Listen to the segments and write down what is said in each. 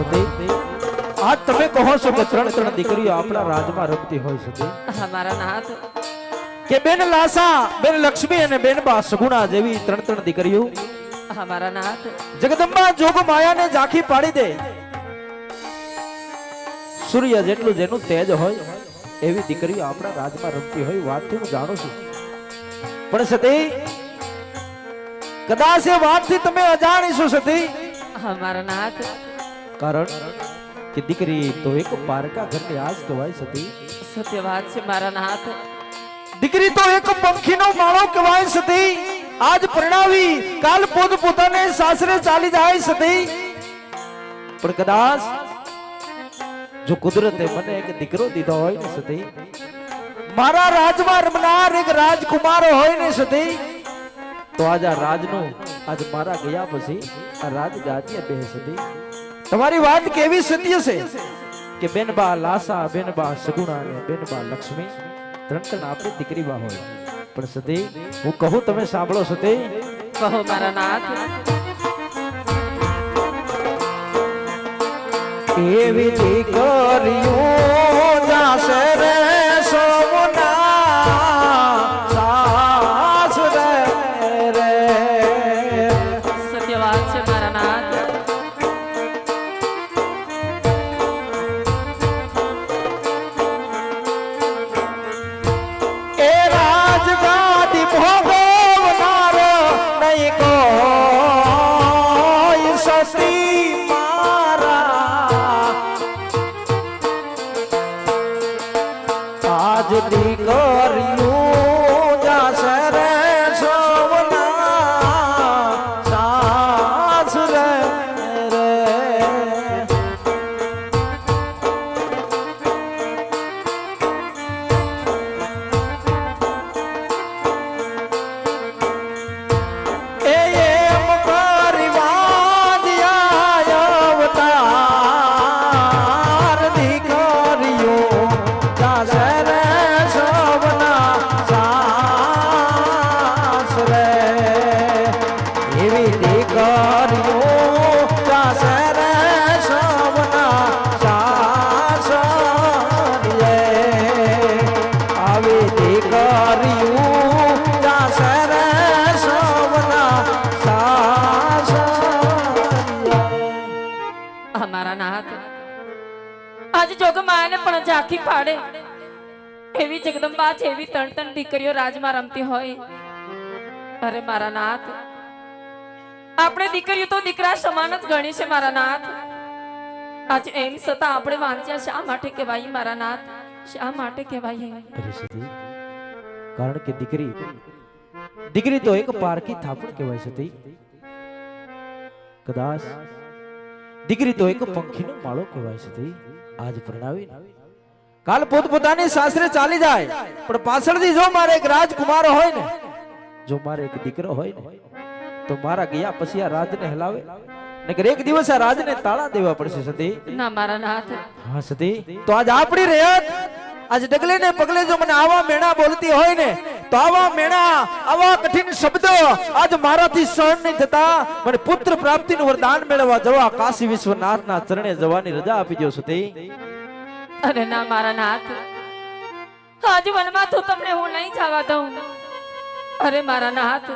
સતી આજ તમે કહો છો કે ત્રણ ત્રણ દીકરીઓ આપણા રાજમાં રમતી હોય સતી અમારા નાથ કે બેન લાસા બેન લક્ષ્મી અને બેન બા સગુણા જેવી ત્રણ ત્રણ દીકરીઓ અમારા નાથ જગદંબા જોગ માયાને ઝાંખી પાડી દે સૂર્ય જેટલું જેનું તેજ હોય એવી દીકરીઓ આપણા રાજમાં રમતી હોય વાતથી હું જાણું છું પણ સતી કદાચ એ વાતથી તમે અજાણી છો સતી અમારા નાથ કારણ કે દીકરી તો એક પારકા ઘરની આજ કહેવાય સતી સત્ય વાત છે મારા નાથ દીકરી તો એક પંખીનો માળો કહેવાય સતી આજ પરણાવી કાલ પોત પોતાને સાસરે ચાલી જાય સતી પણ કદાચ જો કુદરતે મને એક દીકરો દીધો હોય ને સતી મારા રાજમાં રમનાર એક રાજકુમાર હોય ને સતી તો આજ આ રાજનું આજ મારા ગયા પછી આ રાજ ગાદીએ બે સતી તમારી વાત કેવી સત્ય છે કે બેનબા લાસા બેનબા સગુણા અને બેનબા લક્ષ્મી ત્રણ ત્રણ આપણી દીકરી બા હોય પણ સતી હું કહું તમે સાંભળો સતી કહો મારા નાથ એવી દીકરીઓ જાશે રે સોમના સાસ રે સત્ય વાત છે મારા નાથ એ રાજગાદી ભોગવનાર નહીં કોઈ સતી મારા આજ દીકરીઓ જાશે રે સોમના સાસ રે આજ જોગમાયાને પણ ઝાંખી પાડે એવી જગદંબા છે એવી ત્રણ ત્રણ દીકરીઓ રાજમાં રમતી હોય અરે મારા નાથ આપણે દીકરીઓ તો દીકરા સમાન જ ગણી છે મારા નાથ આજ એમ છતાં આપણે વાંચ્યા શા માટે કહેવાય મારા નાથ શા માટે કહેવાય કારણ કે દીકરી તો એક પારકી થાપણ કહેવાય સતી કદાચ દીકરી તો એક પંખીનો માળો કહેવાય સતી આજ પરણાવી કાલ પોતપોતાની સાસરે ચાલી જાય પણ પાછળથી જો મારે એક રાજકુમાર હોય ને જો મારે એક દીકરો હોય ને તો મારા ગયા પછી આ રાજને હલાવે નકર એક દિવસ આ રાજને તાળા દેવા પડશે સતી ના મારા નાથ હા સતી તો આજ આપણી રહેત આજ ડગલે ને પગલે જો મને આવા મેણા બોલતી હોય ને તો આવા મેણા આવા કઠિન શબ્દો આજ મારાથી સહન નહીં થતા મને પુત્ર પ્રાપ્તિનું વરદાન મેળવવા જવા કાશી વિશ્વનાથના ચરણે જવાની રજા આપી દો સતી અરે ના મારા નાથ આજ વનમાં તો તમને હું નહીં જવા દઉં અરે મારા નાથ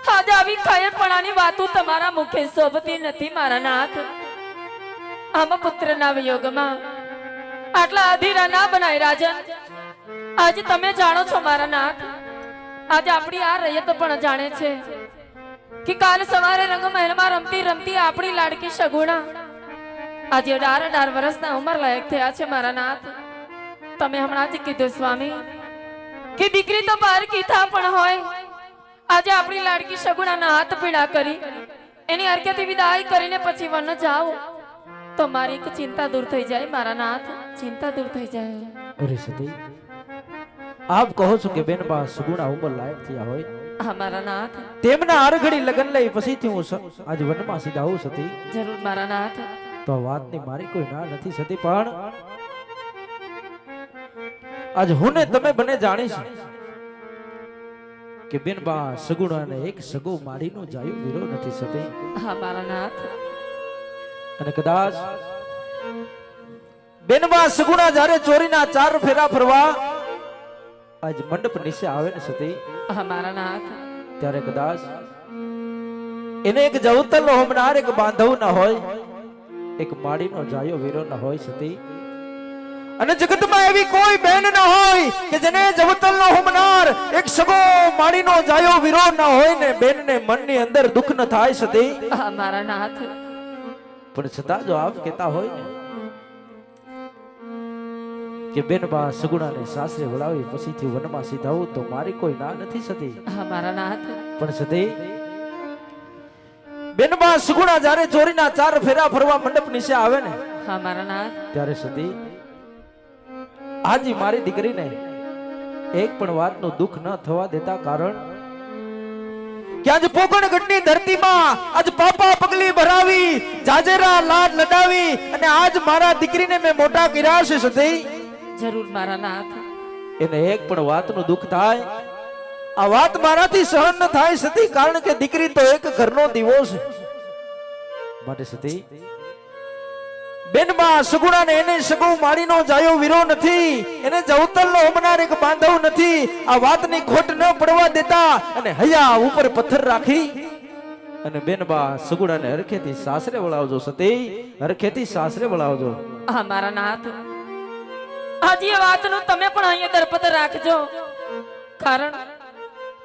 આજ આવી કાયરપણાની વાતો તમારા મુખે શોભતી નથી મારા નાથ આમ પુત્રના વિયોગમાં આટલા અધીરા ના બનાય રાજન આજે તમે જાણો છો મારા નાથ આજે આપણી આ રૈયત પણ જાણે છે કે કાલ સવારે રંગમહેલમાં રમતી રમતી આપણી લાડકી સગુણા આજે 18 વર્ષના ઉંમર લાયક થયા છે મારા નાથ તમે હમણાં જ કીધું સ્વામી કે દીકરી તો પારકી થા પણ હોય આજે આપણી લાડકી સગુણાના હાથ પીડા કરી એની હરકતી વિદાય કરીને પછી વન જાઓ તો મારી એક ચિંતા દૂર થઈ જાય મારા નાથ ચિંતા દૂર થઈ જાય અરે સતી આપ કહો છો કે બેનબા સગુણા ઉંમર લાયક થયા હોય મારા નાથ તેમના આરઘડી લગન લઈ પછીથી હું આજ વનમાં સીધા આવું સતી જરૂર મારા નાથ તો વાતની મારી કોઈ ના નથી સતી પણ આજ હું ને તમે બને જાણીશું કે બેનબા સગુણાને એક સગો મારીનો જાયો વીરો નથી સતી મારા નાથ અને કદાચ બેનબા સગુણા જ્યારે ચોરીના 4 ફેરા ફરવા આજ મંડપ નીચે આવે ને સતી મારા નાથ ત્યારે કદાચ એને એક જવતલનો હોમનાર એક બાંધવ ના હોય, એક માડીનો જાયો વીરો ના હોય સતી, અને જગતમાં એવી કોઈ બેન ના હોય કે જેને જવતલનો હોમનાર એક સગો માડીનો જાયો વીરો ના હોય ને બેનને મનની અંદર દુઃખ ન થાય સતી મારા નાથ. પણ છતાં જો આપ કહેતા હોય ને કે બેનબા સગુણાને સાસરે વળાવી પછીથી વનમાં સીધાવું તો મારી કોઈ ના નથી સતી મારા નાથ. પણ સતી બેનબા સગુણા જ્યારે ચોરીના 4 ફેરા ફરવા મંડપ નીચે આવે ને મારા નાથ ત્યારે સતી આજી મારી દીકરીને એક પણ વાતનું દુઃખ ન થવા દેતા, કારણ કે આજ પોકણગઢની ધરતીમાં આજ પાપા પગલી ભરાવી જાજેરા લાડ લડાવી અને આજ મારા દીકરીને મેં મોટા કર્યા છે સતી. જરૂર મારા નાથ. એને એક પણ વાતનું દુઃખ થાય, આ વાત મારાથી સહન ન થાય સતી, કારણ કે દીકરી તો એક ઘરનો દીવો છે. માટે સતી બેનમાં સગુણાને એને સગો માડીનો જાયો વીરો નથી, એને જવતલનો હોમનાર એક બાંધવ નથી, આ વાતની ખોટ ન પડવા દેતા અને હૈયા ઉપર પથ્થર રાખી અને બેનબા સગુણાને હરખેથી સાસરે વળાવજો સતી, હરખેથી સાસરે વળાવજો. મારા નાથ આજે એ વાતનું તમે પણ અહીંયા દરપત્ર રાખજો,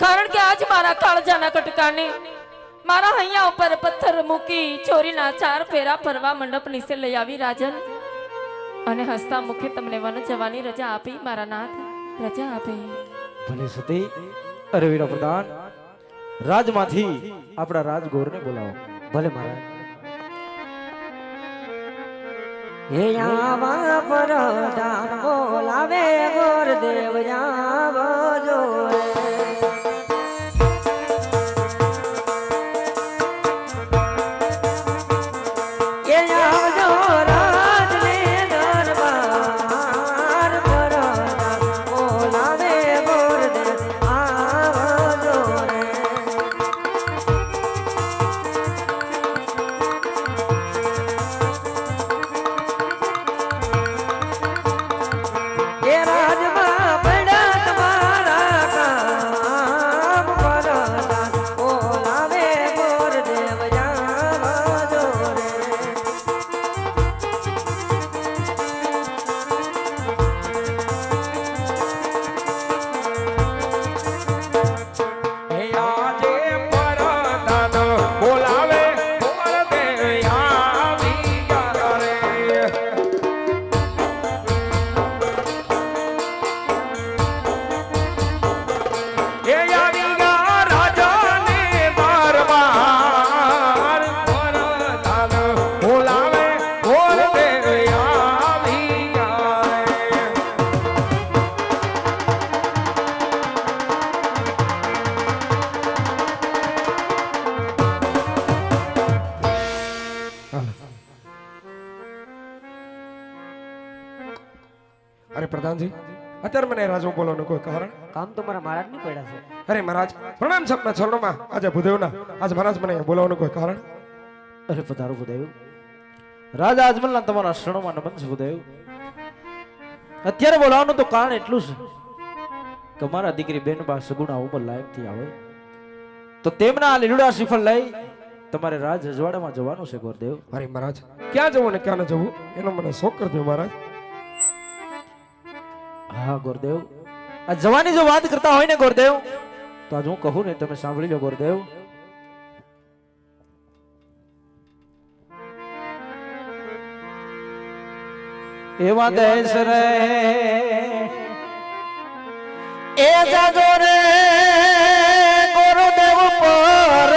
કારણ કે આજ મારા કાળજાના કટકાને મારા અહીંયા ઉપર પથ્થર મૂકી ચોરીના 4 ફેરા ફરવા મંડપ નીચે લઈ આવી રાજન, અને હસતા મુખે તમને વન જવાની રજા આપી મારા નાથ, રજા આપી. ભલે સતી. અરે વીરા પ્રધાન, રાજમાંથી આપણા રાજગોરને બોલાવો. ભલે મહારાજ. હે આવા પરધાન બોલાવે ગોરદેવ આવજો રે. એ આવજો રાજને દરબાર પરધાન બોલાવે ગોરદેવ આવજો રે. એ રાજમાં પડ્યા તમારા કામ પરધાન બોલાવે ગોરદેવ આવજો રે. હે આજે પરધાન બોલાવે ગોરદેવ આવી ગયા રે. હે આવી ગયા રાજાને બારબાર પરધાન બોલાવે ગોરદેવ આવી ગયા રે. અરે પ્રધાનજી, અત્યારે મને રાજો બોલવાનું કોઈ કારણ? કામ તો મારા મહારાજ ની પડ્યા છે. અરે મહારાજ, પ્રણામ સપના ચરણોમાં આજે ભૂદેવના આજ મહારાજ મને અહીંયા બોલાવવાનું કોઈ કારણ? અરે પધારો ભૂદેવ. રાજા અજમલના તમારા શરણોમાં નમન છે ભૂદેવ. અત્યારે બોલાવવાનું તો કારણ એટલું છે કે મારા દીકરી બેનબા સગુણા ઉંમર લાયક થી આવે તો તેમના લીલુડા શ્રીફળ લઈ તમારે રાજ રજવાડામાં જવાનું છે ગોરદેવ. અરે મહારાજ, ક્યાં જવું ને ક્યાં ન જવું એનો મને શોખ કરી દો મહારાજ. હા ગોરદેવ, આ જવાની જો વાત કરતા હોય ને ગોરદેવ તો આજ હું કહું ને તમે સાંભળી લો ગોરદેવ. એવા દેશ રે એ જાજો રે ગોરદેવ પર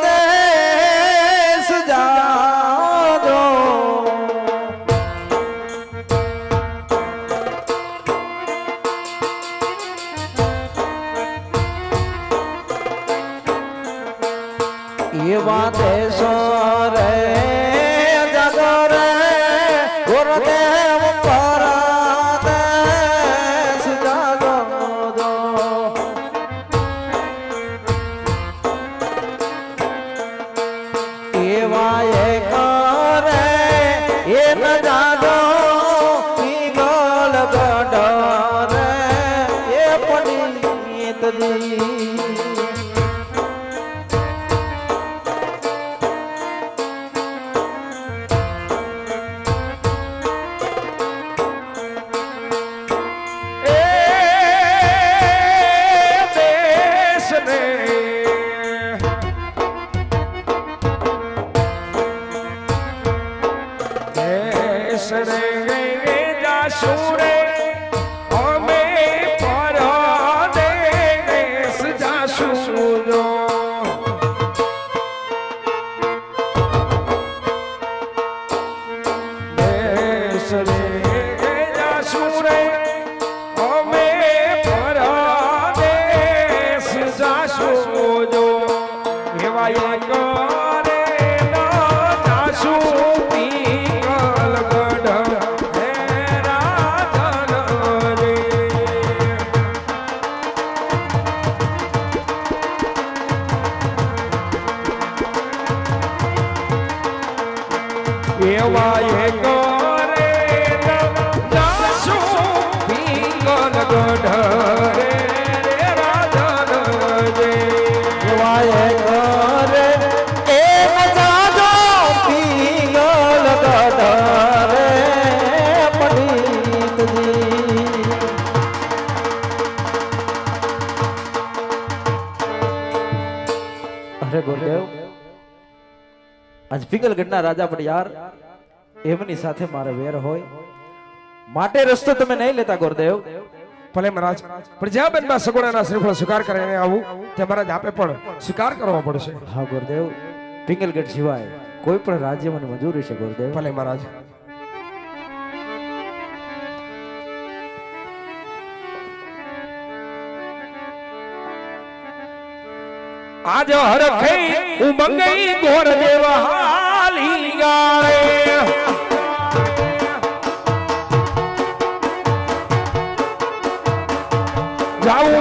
દેશ જાજો. એવા દેશો રે જાગો રે ગોરદેવ પર દેશ જાગો જો. એવા એક રે જાશું રે અમે પરદેશ જાશું જો દેશ રે જાશું રે અમે પરદેશ જાશું જો એવા એક એવા એક રે જાશું પિંગલ ગઢ રે રાજન રે એવા એક રે એમ જાજો પિંગલ ગઢ રે પંડિતજી. અરે ગુરુદેવ, આજ પિંગલગઢના રાજા પણ યાર એમની સાથે મારે વેર હોય માટે રસ્તો તમે નહીં લેતા ગુરુદેવ. ભલે મહારાજ પણ જ્યાં બેનબા સગુણાના શ્રીફળ સ્વીકાર કરીને આવું ત્યાં મહારાજ આપે પણ સ્વીકાર કરવો પડશે. હા ગુરુદેવ, પિંગલગઢ સિવાય કોઈ પણ રાજ્ય મને મંજૂર છે ગુરુદેવ. ભલે મહારાજ. આજ હરખઈ ઉમંગઈ ઘોર દેવ હાલી ગાળે જાઉં